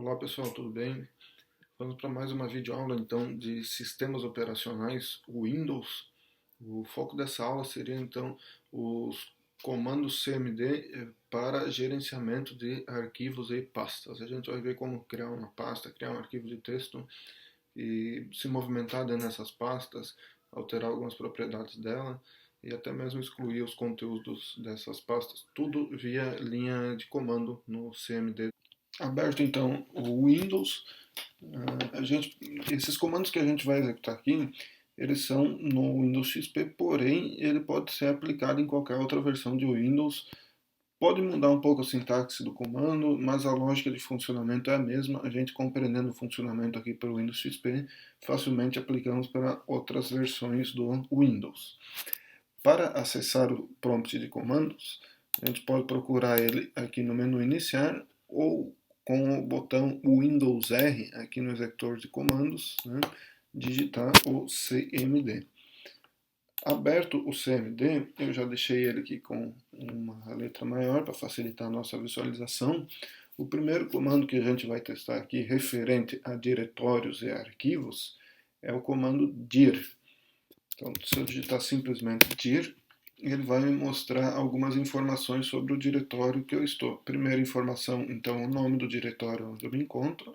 Olá pessoal, tudo bem? Vamos para mais uma videoaula então de sistemas operacionais Windows. O foco dessa aula seria então os comandos CMD para gerenciamento de arquivos e pastas. A gente vai ver como criar uma pasta, criar um arquivo de texto e se movimentar dentro dessas pastas, alterar algumas propriedades dela e até mesmo excluir os conteúdos dessas pastas, tudo via linha de comando no CMD. Aberto então o Windows, esses comandos que a gente vai executar aqui, eles são no Windows XP, porém ele pode ser aplicado em qualquer outra versão de Windows. Pode mudar um pouco a sintaxe do comando, mas a lógica de funcionamento é a mesma. A gente compreendendo o funcionamento aqui pelo Windows XP, facilmente aplicamos para outras versões do Windows. Para acessar o prompt de comandos, a gente pode procurar ele aqui no menu iniciar ou com o botão Windows R aqui no executor de comandos, né, digitar o CMD. Aberto o CMD, eu já deixei ele aqui com uma letra maior para facilitar a nossa visualização. O primeiro comando que a gente vai testar aqui, referente a diretórios e arquivos, é o comando dir. Então, se eu digitar simplesmente dir, ele vai me mostrar algumas informações sobre o diretório que eu estou. Primeira informação, então, o nome do diretório onde eu me encontro,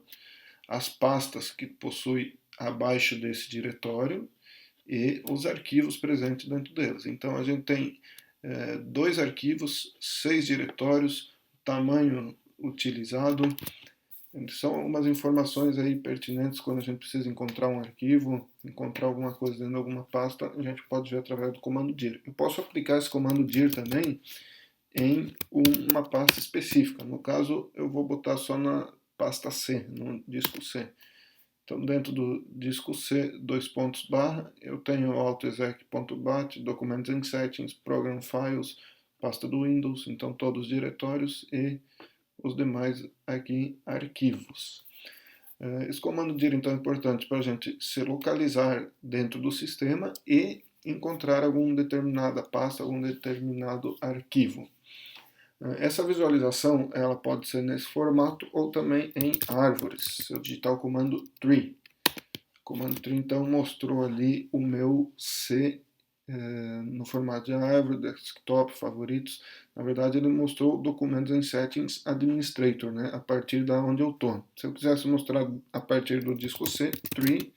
as pastas que possui abaixo desse diretório e os arquivos presentes dentro deles. Então, a gente tem dois arquivos, 6 diretórios, tamanho utilizado. São algumas informações aí pertinentes quando a gente precisa encontrar um arquivo, encontrar alguma coisa dentro de alguma pasta, a gente pode ver através do comando dir. Eu posso aplicar esse comando dir também em uma pasta específica. No caso, eu vou botar só na pasta C, no disco C. Então, dentro do disco C, eu tenho autoexec.bat, Documents and Settings, Program Files, pasta do Windows, então todos os diretórios e os demais aqui arquivos. Esse comando dir então é importante para a gente se localizar dentro do sistema e encontrar alguma determinada pasta, algum determinado arquivo. Essa visualização ela pode ser nesse formato ou também em árvores. Se eu digitar o comando tree, o comando tree então mostrou ali o meu C no formato de árvore, desktop, favoritos. Na verdade, ele mostrou Documents and Settings Administrator, né, a partir da onde eu estou. Se eu quisesse mostrar a partir do disco C, tree,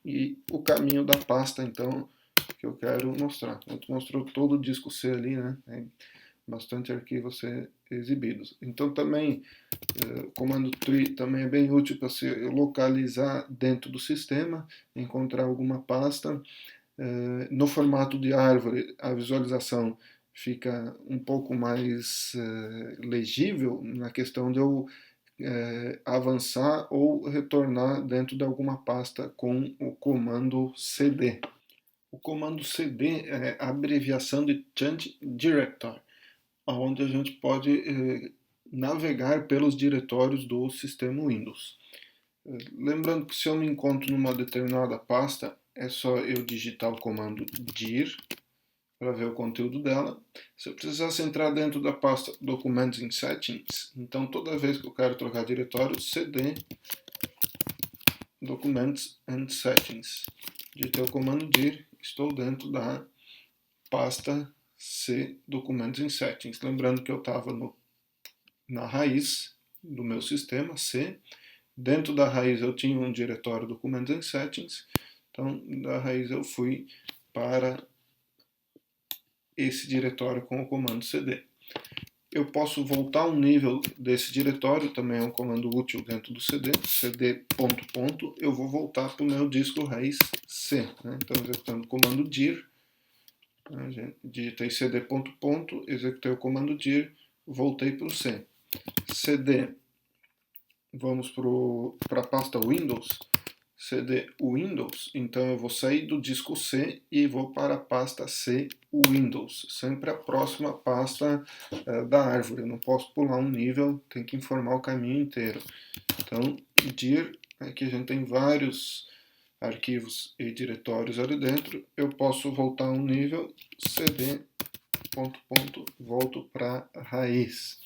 e o caminho da pasta, então, que eu quero mostrar. Ele mostrou todo o disco C ali, né, tem bastante arquivos ser exibidos. Então, também, o comando tree também é bem útil para se localizar dentro do sistema, encontrar alguma pasta. No formato de árvore, a visualização fica um pouco mais legível na questão de eu avançar ou retornar dentro de alguma pasta com o comando cd. O comando cd é a abreviação de Change Directory, onde a gente pode navegar pelos diretórios do sistema Windows. Lembrando que se eu me encontro numa determinada pasta, é só eu digitar o comando dir para ver o conteúdo dela. Se eu precisasse entrar dentro da pasta Documents and Settings, então toda vez que eu quero trocar diretório, cd Documents and Settings. Digitei o comando dir, estou dentro da pasta C Documents and Settings. Lembrando que eu estava na raiz do meu sistema, C. Dentro da raiz eu tinha um diretório Documents and Settings, então da raiz eu fui para esse diretório com o comando cd. Eu posso voltar um nível desse diretório, também é um comando útil dentro do cd, cd ponto ponto, eu vou voltar para o meu disco raiz C. Né? Então executando o comando dir, digitei cd ponto ponto, executei o comando dir, voltei para o C. cd, vamos para a pasta Windows, cd Windows, então eu vou sair do disco C e vou para a pasta C Windows, sempre a próxima pasta da árvore, eu não posso pular um nível, tem que informar o caminho inteiro. Então, dir, aqui a gente tem vários arquivos e diretórios ali dentro, eu posso voltar um nível, cd ponto ponto, volto para a raiz.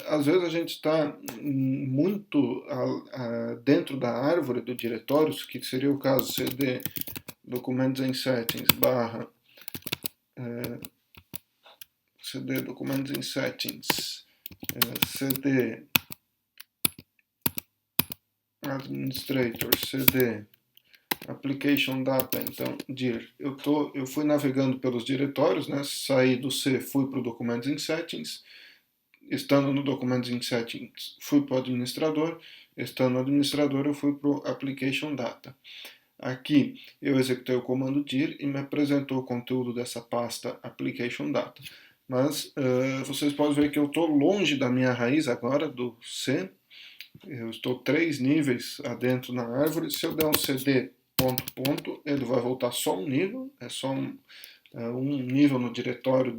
Às vezes a gente está muito dentro da árvore do diretórios, que seria o caso cd documentos em settings barra cd documentos em settings cd administrator cd application data, então dir. Eu fui navegando pelos diretórios, né? Saí do C, fui para o documentos em settings. Estando no documentos em settings, fui para o administrador. Estando no administrador, eu fui para o application data. Aqui eu executei o comando dir e me apresentou o conteúdo dessa pasta application data. Mas vocês podem ver que eu estou longe da minha raiz agora, do C. Eu estou 3 níveis adentro na árvore. Se eu der um cd ponto, ele vai voltar só um nível, é só um nível no diretório,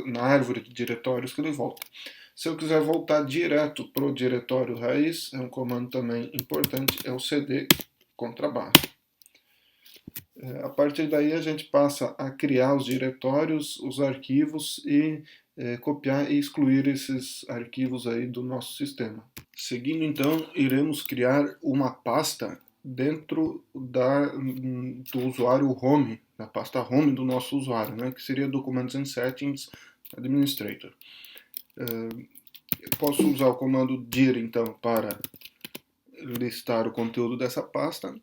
na árvore de diretórios que ele volta. Se eu quiser voltar direto para o diretório raiz, é um comando também importante, é o cd contrabaixo. A partir daí a gente passa a criar os diretórios, os arquivos e copiar e excluir esses arquivos aí do nosso sistema. Seguindo então, iremos criar uma pasta dentro do usuário home, da pasta home do nosso usuário, né, que seria Documents and Settings Administrator. Eu posso usar o comando dir então para listar o conteúdo dessa pasta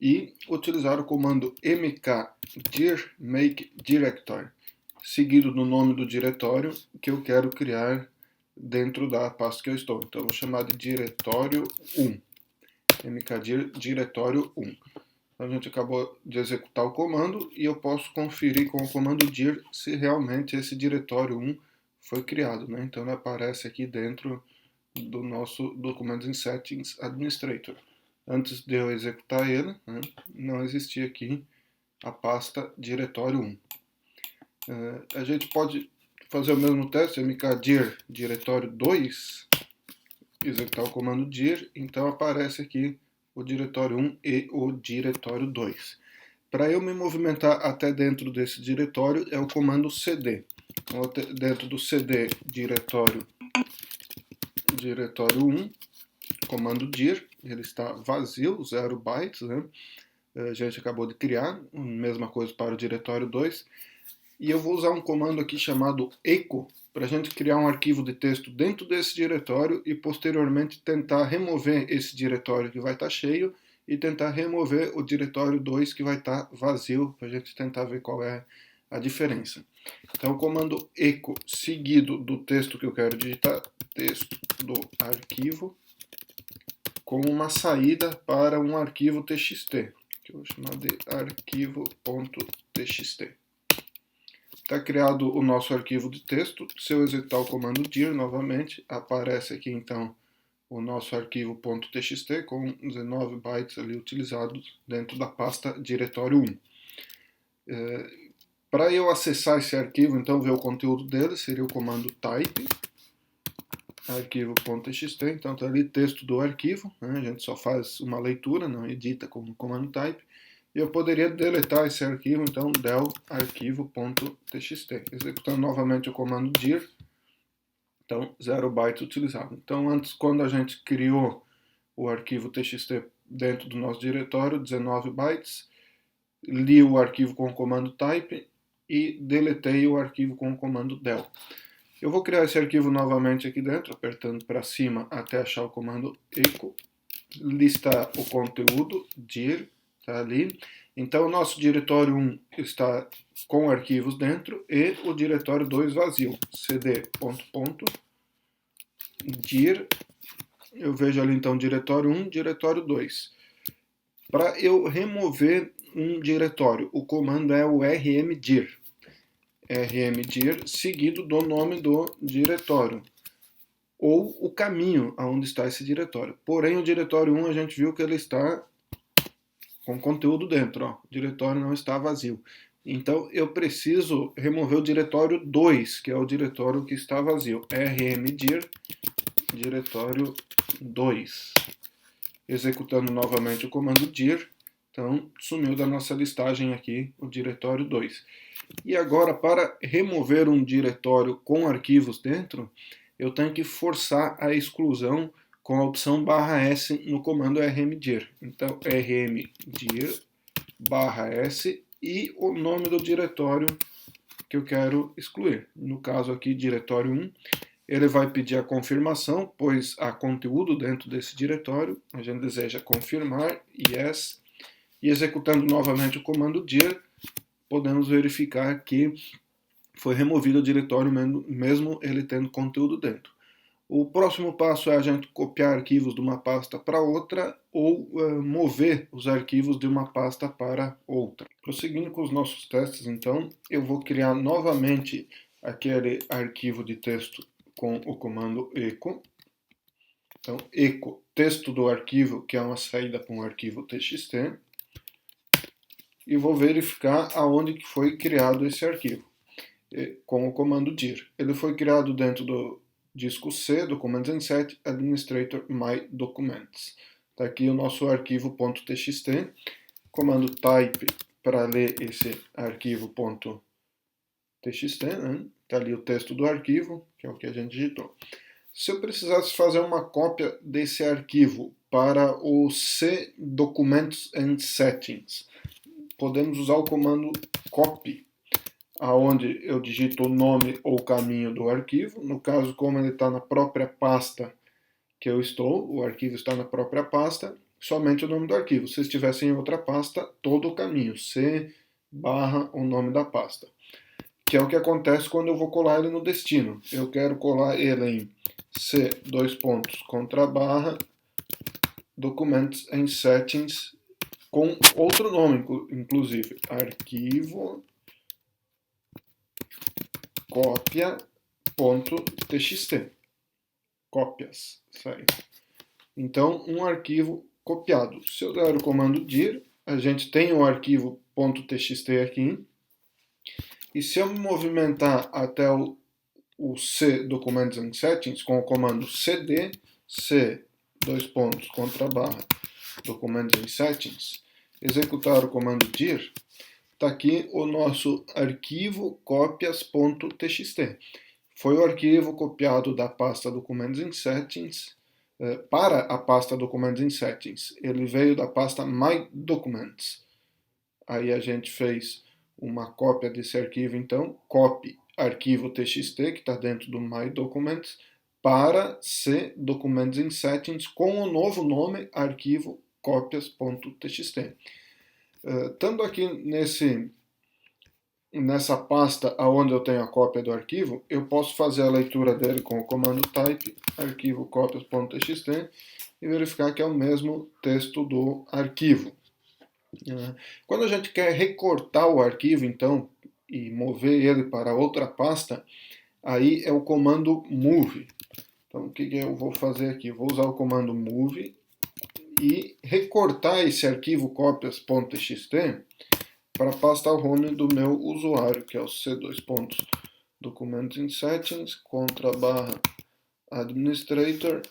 e utilizar o comando mkdir make directory, seguido do nome do diretório que eu quero criar dentro da pasta que eu estou. Então eu vou chamar de diretório 1. mkdir diretório 1. Então, a gente acabou de executar o comando e eu posso conferir com o comando dir se realmente esse diretório 1 foi criado, né? Então ele aparece aqui dentro do nosso Documents in Settings Administrator. Antes de eu executar ele, né, não existia aqui a pasta diretório 1. A gente pode fazer o mesmo teste, mkdir diretório 2, executar o comando dir, então aparece aqui o diretório 1 e o diretório 2. Para eu me movimentar até dentro desse diretório é o comando cd. Então, dentro do cd diretório 1, comando dir, ele está vazio, 0 bytes, né? A gente acabou de criar, mesma coisa para o diretório 2. E eu vou usar um comando aqui chamado echo para a gente criar um arquivo de texto dentro desse diretório e posteriormente tentar remover esse diretório que vai estar cheio e tentar remover o diretório 2 que vai estar vazio, para a gente tentar ver qual é a diferença. Então o comando echo seguido do texto que eu quero digitar, texto do arquivo, com uma saída para um arquivo txt, que eu vou chamar de arquivo.txt. Está criado o nosso arquivo de texto. Se eu executar o comando dir novamente, aparece aqui então o nosso arquivo .txt com 19 bytes ali utilizados dentro da pasta diretório 1. Para eu acessar esse arquivo, então ver o conteúdo dele, seria o comando type arquivo.txt, então está ali texto do arquivo, né? A gente só faz uma leitura, não edita com o comando type. E eu poderia deletar esse arquivo, então del arquivo.txt, executando novamente o comando dir, então 0 bytes utilizado. Então antes, quando a gente criou o arquivo txt dentro do nosso diretório, 19 bytes, li o arquivo com o comando type e deletei o arquivo com o comando del. Eu vou criar esse arquivo novamente aqui dentro, apertando para cima até achar o comando echo, listar o conteúdo, dir, está ali. Então o nosso diretório 1 está com arquivos dentro e o diretório 2 vazio. cd dir, eu vejo ali então diretório 1, diretório 2. Para eu remover um diretório, o comando é o rmdir. rmdir seguido do nome do diretório ou o caminho aonde está esse diretório. Porém, o diretório 1 a gente viu que ele está com conteúdo dentro, ó. O diretório não está vazio. Então eu preciso remover o diretório 2, que é o diretório que está vazio. rmdir diretório 2. Executando novamente o comando dir, então sumiu da nossa listagem aqui o diretório 2. E agora, para remover um diretório com arquivos dentro, eu tenho que forçar a exclusão com a opção "-s" no comando rmdir. Então, rmdir "-s" e o nome do diretório que eu quero excluir. No caso aqui, diretório 1, ele vai pedir a confirmação, pois há conteúdo dentro desse diretório. A gente deseja confirmar, yes, e executando novamente o comando dir, podemos verificar que foi removido o diretório mesmo ele tendo conteúdo dentro. O próximo passo é a gente copiar arquivos de uma pasta para outra ou mover os arquivos de uma pasta para outra. Prosseguindo com os nossos testes, então, eu vou criar novamente aquele arquivo de texto com o comando echo. Então, echo, texto do arquivo, que é uma saída para um arquivo txt, e vou verificar aonde que foi criado esse arquivo, com o comando dir. Ele foi criado dentro do disco C, Documents and Set, Administrator My Documents. Está aqui o nosso arquivo .txt, comando type para ler esse arquivo .txt, né? Está ali o texto do arquivo, que é o que a gente digitou. Se eu precisasse fazer uma cópia desse arquivo para o C Documents and Settings, podemos usar o comando copy, aonde eu digito o nome ou caminho do arquivo. No caso, como ele está na própria pasta que eu estou, o arquivo está na própria pasta, somente o nome do arquivo. Se estivesse em outra pasta, todo o caminho, C barra o nome da pasta. Que é o que acontece quando eu vou colar ele no destino. Eu quero colar ele em C, _, Documents and Settings, com outro nome, inclusive, arquivo cópia.txt. Cópias, certo? Então, um arquivo copiado. Se eu der o comando dir, a gente tem o arquivo .txt aqui. E se eu me movimentar até o C Documents and Settings com o comando cd, C, Documents and Settings, executar o comando dir, está aqui o nosso arquivo cópias.txt. Foi o arquivo copiado da pasta Documents and Settings para a pasta Documents and Settings. Ele veio da pasta My Documents. Aí a gente fez uma cópia desse arquivo, então, copy arquivo txt, que está dentro do My Documents, para C Documents and Settings, com o novo nome, arquivo cópias.txt. Estando aqui nessa pasta onde eu tenho a cópia do arquivo, eu posso fazer a leitura dele com o comando type, arquivo cópias.txt, e verificar que é o mesmo texto do arquivo. Quando a gente quer recortar o arquivo, então, e mover ele para outra pasta, aí é o comando move. Então, o que eu vou fazer aqui? Eu vou usar o comando move e recortar esse arquivo cópias.txt para a pasta home do meu usuário, que é o C++, Documents and Settings, /administrator,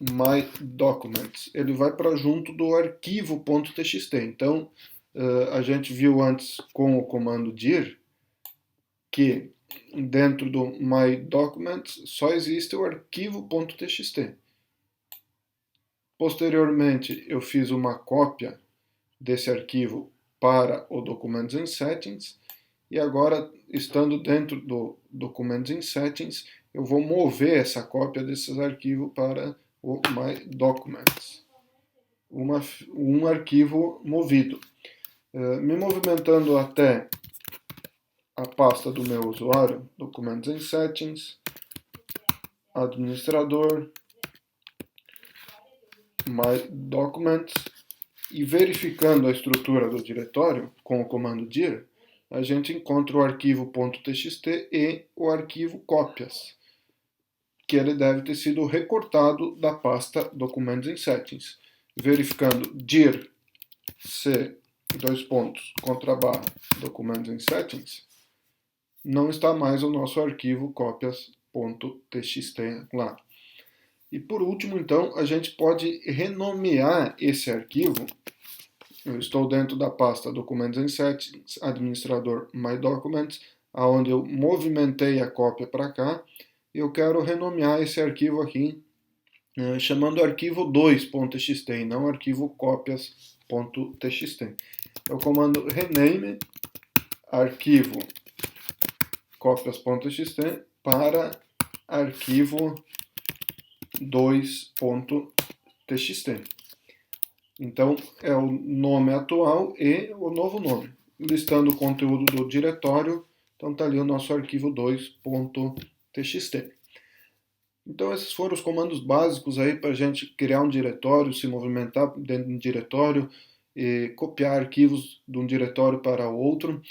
My Documents. Ele vai para junto do arquivo .txt. Então, a gente viu antes com o comando dir que dentro do My Documents só existe o arquivo .txt. Posteriormente, eu fiz uma cópia desse arquivo para o Documents and Settings, e agora, estando dentro do Documents and Settings, eu vou mover essa cópia desses arquivos para o My Documents, um arquivo movido. Me movimentando até a pasta do meu usuário, Documents and Settings, Administrador, My Documents, e verificando a estrutura do diretório com o comando dir, a gente encontra o arquivo .txt e o arquivo cópias, que ele deve ter sido recortado da pasta Documents and Settings. Verificando dir C, Documents and Settings, não está mais o nosso arquivo cópias.txt lá. E por último, então, a gente pode renomear esse arquivo Eu estou dentro da pasta Documents and Settings, administrador My Documents, onde eu movimentei a cópia para cá. E eu quero renomear esse arquivo aqui, chamando arquivo 2.txt e não arquivo cópias.txt. É o comando rename arquivo cópias.txt para arquivo 2.txt. Então, é o nome atual e o novo nome. Listando o conteúdo do diretório, então está ali o nosso arquivo 2.txt. Então, esses foram os comandos básicos aí para a gente criar um diretório, se movimentar dentro de um diretório, e copiar arquivos de um diretório para outro.